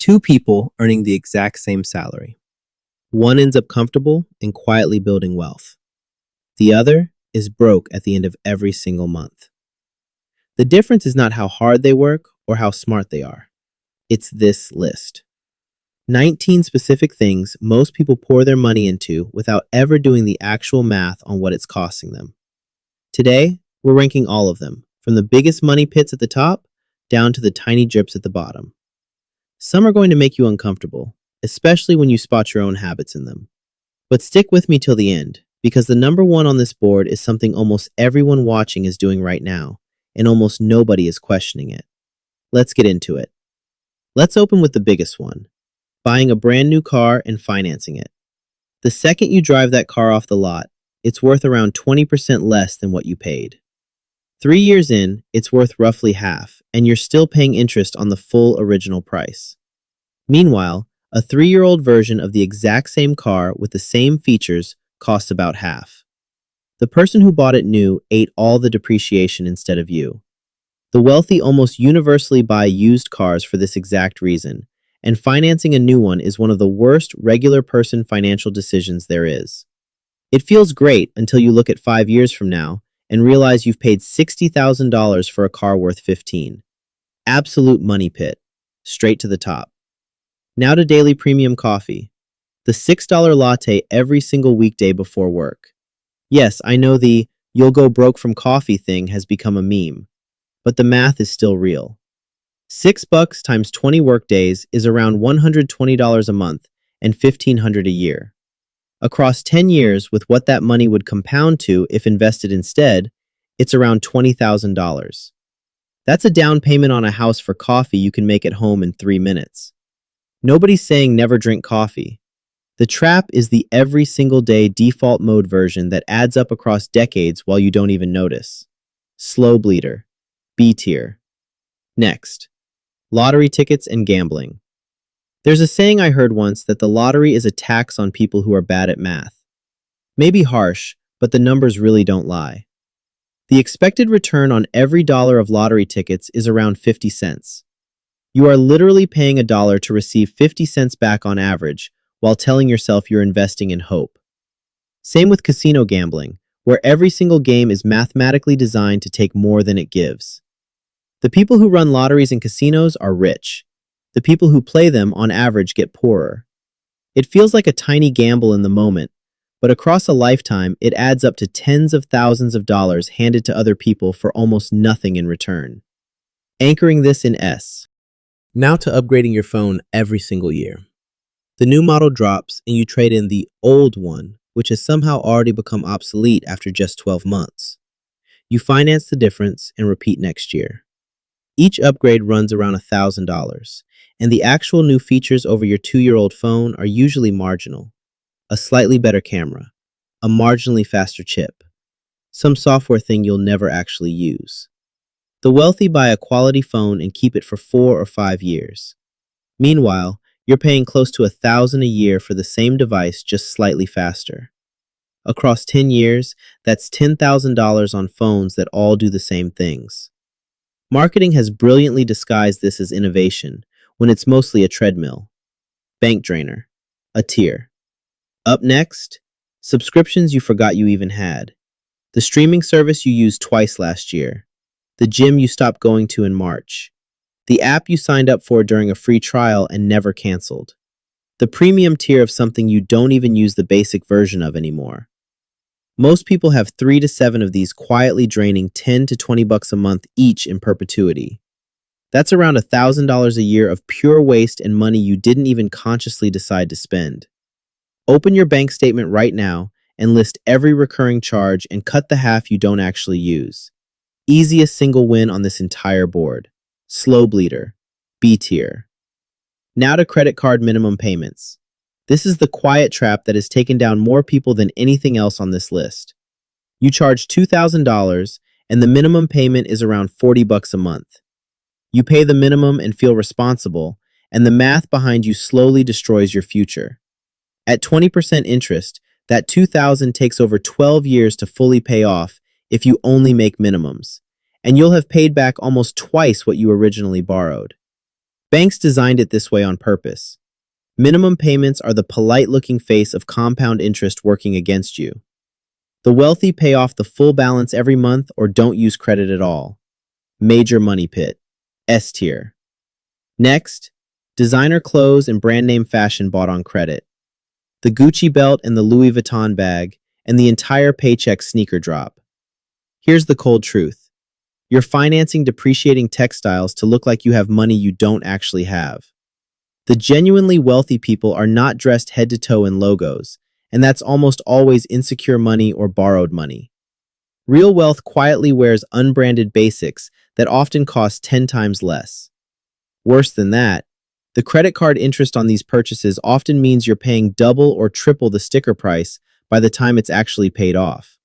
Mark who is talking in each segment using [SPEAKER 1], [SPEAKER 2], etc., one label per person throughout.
[SPEAKER 1] Two people earning the exact same salary. One ends up comfortable and quietly building wealth. The other is broke at the end of every single month. The difference is not how hard they work or how smart they are. It's this list. 19 specific things most people pour their money into without ever doing the actual math on what it's costing them. Today, we're ranking all of them, from the biggest money pits at the top down to the tiny drips at the bottom. Some are going to make you uncomfortable, especially when you spot your own habits in them. But stick with me till the end, because the number one on this board is something almost everyone watching is doing right now, and almost nobody is questioning it. Let's get into it. Let's open with the biggest one, buying a brand new car and financing it. The second you drive that car off the lot, it's worth around 20% less than what you paid. 3 years in, it's worth roughly half, and you're still paying interest on the full original price. Meanwhile, a 3-year-old version of the exact same car with the same features costs about half. The person who bought it new ate all the depreciation instead of you. The wealthy almost universally buy used cars for this exact reason, and financing a new one is one of the worst regular person financial decisions there is. It feels great until you look at 5 years from now and realize you've paid $60,000 for a car worth 15. Absolute money pit. Straight to the top. Now to daily premium coffee. The $6 latte every single weekday before work. Yes, I know the "you'll go broke from coffee" thing has become a meme, but the math is still real. $6 times 20 workdays is around $120 a month and $1,500 a year. Across 10 years, with what that money would compound to if invested instead, it's around $20,000. That's a down payment on a house for coffee you can make at home in 3 minutes. Nobody's saying never drink coffee. The trap is the every single day default mode version that adds up across decades while you don't even notice. Slow bleeder. B tier. Next. Lottery tickets and gambling. There's a saying I heard once that the lottery is a tax on people who are bad at math. Maybe harsh, but the numbers really don't lie. The expected return on every dollar of lottery tickets is around 50 cents. You are literally paying $1 to receive 50 cents back on average, while telling yourself you're investing in hope. Same with casino gambling, where every single game is mathematically designed to take more than it gives. The people who run lotteries and casinos are rich. The people who play them, on average, get poorer. It feels like a tiny gamble in the moment, but across a lifetime, it adds up to tens of thousands of dollars handed to other people for almost nothing in return. Anchoring this in S. Now to upgrading your phone every single year. The new model drops and you trade in the old one, which has somehow already become obsolete after just 12 months. You finance the difference and repeat next year. Each upgrade runs around $1,000, and the actual new features over your 2-year-old phone are usually marginal. A slightly better camera, a marginally faster chip, some software thing you'll never actually use. The wealthy buy a quality phone and keep it for 4 or 5 years. Meanwhile, you're paying close to $1,000 a year for the same device, just slightly faster. Across 10 years, that's $10,000 on phones that all do the same things. Marketing has brilliantly disguised this as innovation when it's mostly a treadmill. Bank drainer. A tier. Up next, subscriptions you forgot you even had. The streaming service you used twice last year. The gym you stopped going to in March. The app you signed up for during a free trial and never canceled. The premium tier of something you don't even use the basic version of anymore. Most people have 3 to 7 of these, quietly draining $10 to $20 a month each in perpetuity. That's around $1,000 a year of pure waste and money you didn't even consciously decide to spend. Open your bank statement right now and list every recurring charge and cut the half you don't actually use. Easiest single win on this entire board. Slow bleeder. B tier. Now to credit card minimum payments. This is the quiet trap that has taken down more people than anything else on this list. You charge $2,000 and the minimum payment is around $40 a month. You pay the minimum and feel responsible, and the math behind you slowly destroys your future. At 20% interest, that $2,000 takes over 12 years to fully pay off if you only make minimums, and you'll have paid back almost twice what you originally borrowed. Banks designed it this way on purpose. Minimum payments are the polite-looking face of compound interest working against you. The wealthy pay off the full balance every month or don't use credit at all. Major money pit. S tier. Next, designer clothes and brand name fashion bought on credit. The Gucci belt and the Louis Vuitton bag, and the entire paycheck sneaker drop. Here's the cold truth. You're financing depreciating textiles to look like you have money you don't actually have. The genuinely wealthy people are not dressed head to toe in logos, and that's almost always insecure money or borrowed money. Real wealth quietly wears unbranded basics that often cost 10 times less. Worse than that, the credit card interest on these purchases often means you're paying double or triple the sticker price by the time it's actually paid off.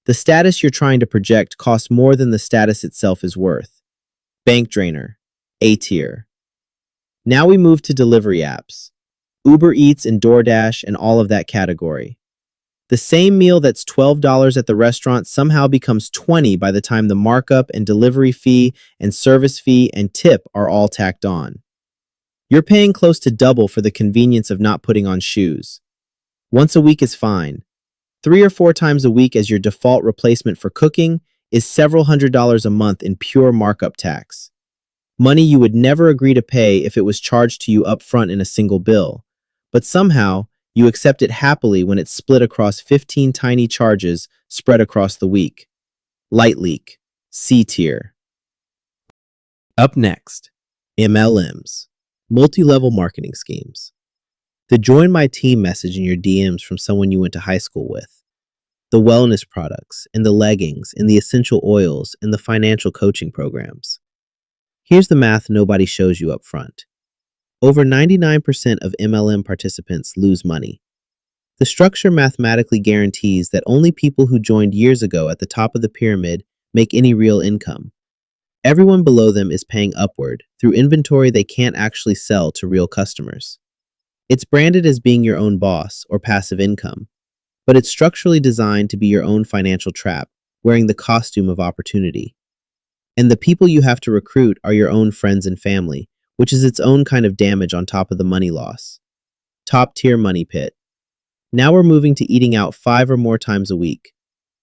[SPEAKER 1] The status you're trying to project costs more than the status itself is worth. Bank drainer. A tier. Now we move to delivery apps. Uber Eats and DoorDash and all of that category. The same meal that's $12 at the restaurant somehow becomes $20 by the time the markup and delivery fee and service fee and tip are all tacked on. You're paying close to double for the convenience of not putting on shoes. Once a week is fine. 3 or 4 times a week as your default replacement for cooking is several $100s a month in pure markup tax. Money you would never agree to pay if it was charged to you up front in a single bill, but somehow you accept it happily when it's split across 15 tiny charges spread across the week. Light leak. C tier. Up next, MLMs. Multi-level marketing schemes. The join my team message in your DMs from someone you went to high school with. The wellness products, and the leggings, and the essential oils, and the financial coaching programs. Here's the math nobody shows you up front. Over 99% of MLM participants lose money. The structure mathematically guarantees that only people who joined years ago at the top of the pyramid make any real income. Everyone below them is paying upward through inventory they can't actually sell to real customers. It's branded as being your own boss or passive income, but it's structurally designed to be your own financial trap, wearing the costume of opportunity. And the people you have to recruit are your own friends and family, which is its own kind of damage on top of the money loss. Top tier money pit. Now we're moving to eating out 5 or more times a week.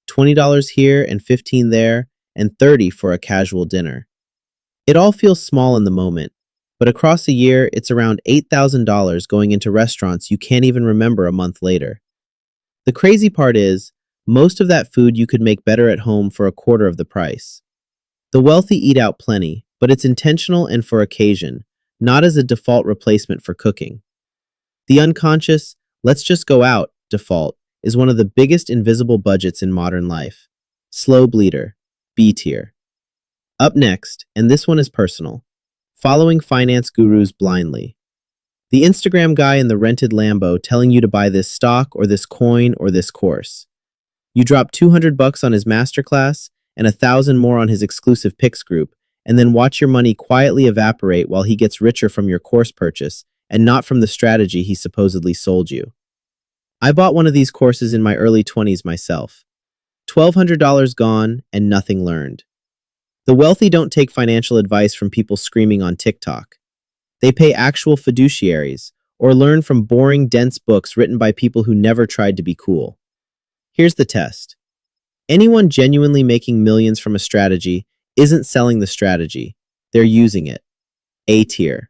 [SPEAKER 1] $20 here and $15 there, and $30 for a casual dinner. It all feels small in the moment, but across a year, it's around $8,000 going into restaurants you can't even remember a month later. The crazy part is, most of that food you could make better at home for a quarter of the price. The wealthy eat out plenty, but it's intentional and for occasion, not as a default replacement for cooking. The unconscious, let's just go out, default, is one of the biggest invisible budgets in modern life. Slow bleeder. B tier. Up next, and this one is personal, following finance gurus blindly. The Instagram guy in the rented Lambo telling you to buy this stock or this coin or this course. You drop $200 on his masterclass and 1,000 more on his exclusive picks group, and then watch your money quietly evaporate while he gets richer from your course purchase and not from the strategy he supposedly sold you. I bought one of these courses in my early 20s myself. $1,200 gone and nothing learned. The wealthy don't take financial advice from people screaming on TikTok. They pay actual fiduciaries or learn from boring, dense books written by people who never tried to be cool. Here's the test. Anyone genuinely making millions from a strategy isn't selling the strategy. They're using it. A tier.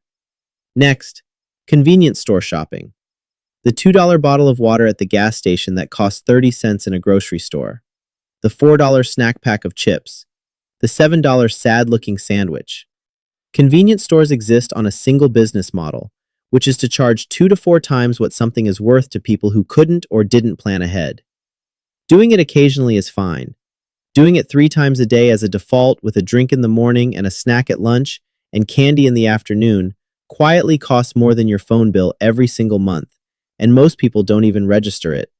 [SPEAKER 1] Next, convenience store shopping. The $2 bottle of water at the gas station that costs 30 cents in a grocery store. The $4 snack pack of chips, the $7 sad-looking sandwich. Convenience stores exist on a single business model, which is to charge 2 to 4 times what something is worth to people who couldn't or didn't plan ahead. Doing it occasionally is fine. Doing it 3 times a day as a default with a drink in the morning and a snack at lunch and candy in the afternoon quietly costs more than your phone bill every single month, and most people don't even register it.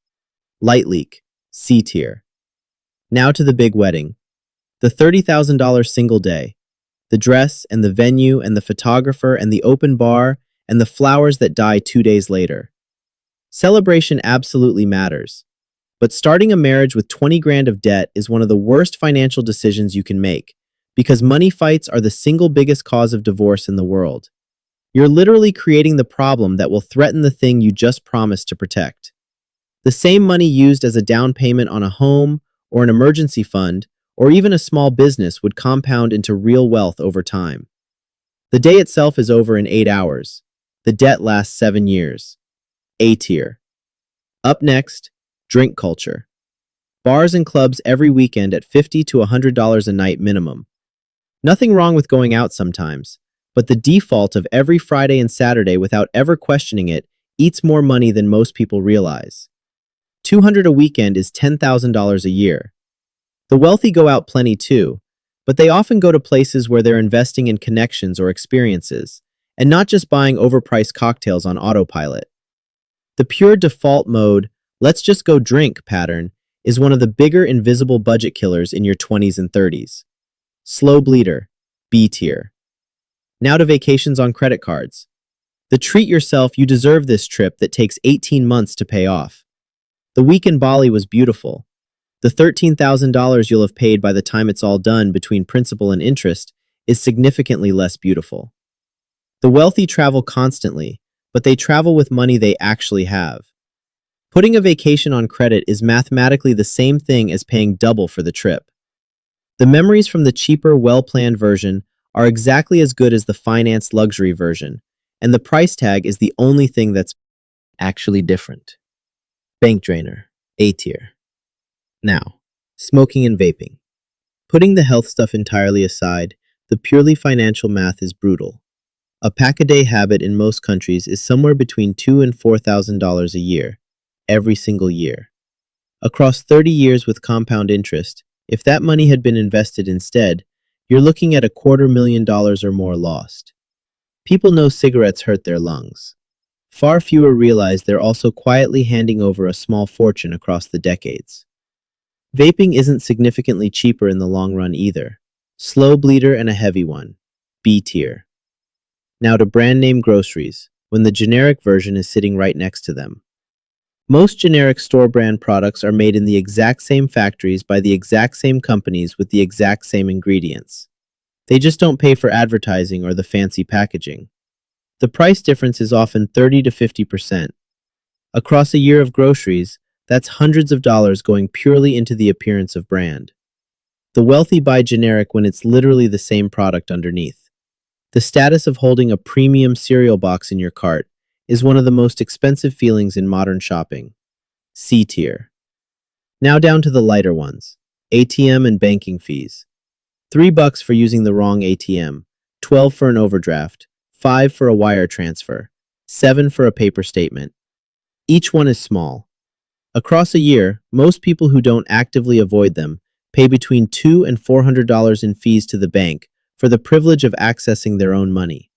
[SPEAKER 1] Light leak. C tier. Now to the big wedding. The $30,000 single day. The dress and the venue and the photographer and the open bar and the flowers that die 2 days later. Celebration absolutely matters. But starting a marriage with 20 grand of debt is one of the worst financial decisions you can make, because money fights are the single biggest cause of divorce in the world. You're literally creating the problem that will threaten the thing you just promised to protect. The same money used as a down payment on a home or an emergency fund or even a small business would compound into real wealth over time. The day itself is over in 8 hours. The debt lasts 7 years. A tier. Up next, drink culture. Bars and clubs every weekend at $50 to $100 a night minimum. Nothing wrong with going out sometimes, but the default of every Friday and Saturday without ever questioning it eats more money than most people realize. $200 a weekend is $10,000 a year. The wealthy go out plenty too, but they often go to places where they're investing in connections or experiences, and not just buying overpriced cocktails on autopilot. The pure default mode, let's just go drink pattern, is one of the bigger invisible budget killers in your 20s and 30s. Slow bleeder, B tier. Now to vacations on credit cards. The treat yourself, you deserve this trip that takes 18 months to pay off. The week in Bali was beautiful. The $13,000 you'll have paid by the time it's all done between principal and interest is significantly less beautiful. The wealthy travel constantly, but they travel with money they actually have. Putting a vacation on credit is mathematically the same thing as paying double for the trip. The memories from the cheaper, well-planned version are exactly as good as the financed luxury version, and the price tag is the only thing that's actually different. Bank drainer, A tier. Now, smoking and vaping. Putting the health stuff entirely aside, the purely financial math is brutal. A pack-a-day habit in most countries is somewhere between $2,000 and $4,000 a year, every single year. Across 30 years with compound interest, if that money had been invested instead, you're looking at $250,000 or more lost. People know cigarettes hurt their lungs. Far fewer realize they're also quietly handing over a small fortune across the decades. Vaping isn't significantly cheaper in the long run either. Slow bleeder and a heavy one. B tier. Now to brand name groceries, when the generic version is sitting right next to them. Most generic store brand products are made in the exact same factories by the exact same companies with the exact same ingredients. They just don't pay for advertising or the fancy packaging. The price difference is often 30 to 50%. Across a year of groceries, that's hundreds of dollars going purely into the appearance of brand. The wealthy buy generic when it's literally the same product underneath. The status of holding a premium cereal box in your cart is one of the most expensive feelings in modern shopping. C tier. Now down to the lighter ones. ATM and banking fees. $3 for using the wrong ATM, 12 for an overdraft, 5 for a wire transfer, 7 for a paper statement. Each one is small. Across a year, most people who don't actively avoid them pay between $200 and $400 in fees to the bank for the privilege of accessing their own money.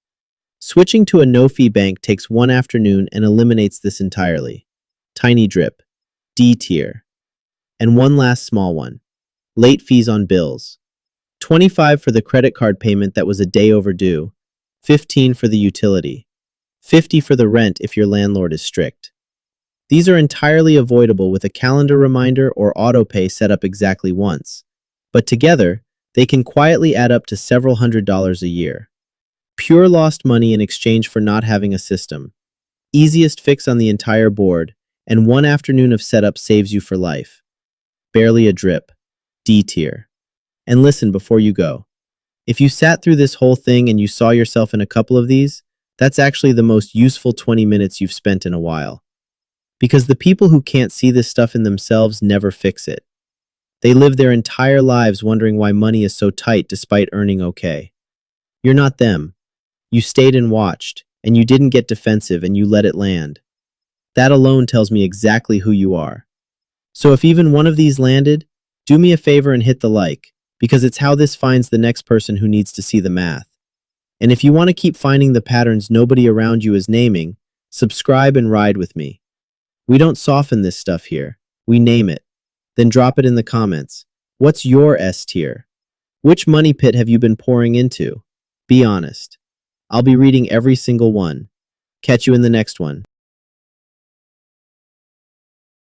[SPEAKER 1] Switching to a no-fee bank takes one afternoon and eliminates this entirely. Tiny drip. D tier. And one last small one. Late fees on bills. 25 for the credit card payment that was a day overdue. 15 for the utility. 50 for the rent if your landlord is strict. These are entirely avoidable with a calendar reminder or autopay set up exactly once. But together, they can quietly add up to several $100s a year. Pure lost money in exchange for not having a system. Easiest fix on the entire board, and one afternoon of setup saves you for life. Barely a drip. D tier. And listen before you go. If you sat through this whole thing and you saw yourself in a couple of these, that's actually the most useful 20 minutes you've spent in a while. Because the people who can't see this stuff in themselves never fix it. They live their entire lives wondering why money is so tight despite earning okay. You're not them. You stayed and watched, and you didn't get defensive and you let it land. That alone tells me exactly who you are. So if even one of these landed, do me a favor and hit the like, because it's how this finds the next person who needs to see the math. And if you want to keep finding the patterns nobody around you is naming, subscribe and ride with me. We don't soften this stuff here. We name it. Then drop it in the comments. What's your S tier? Which money pit have you been pouring into? Be honest. I'll be reading every single one. Catch you in the next one.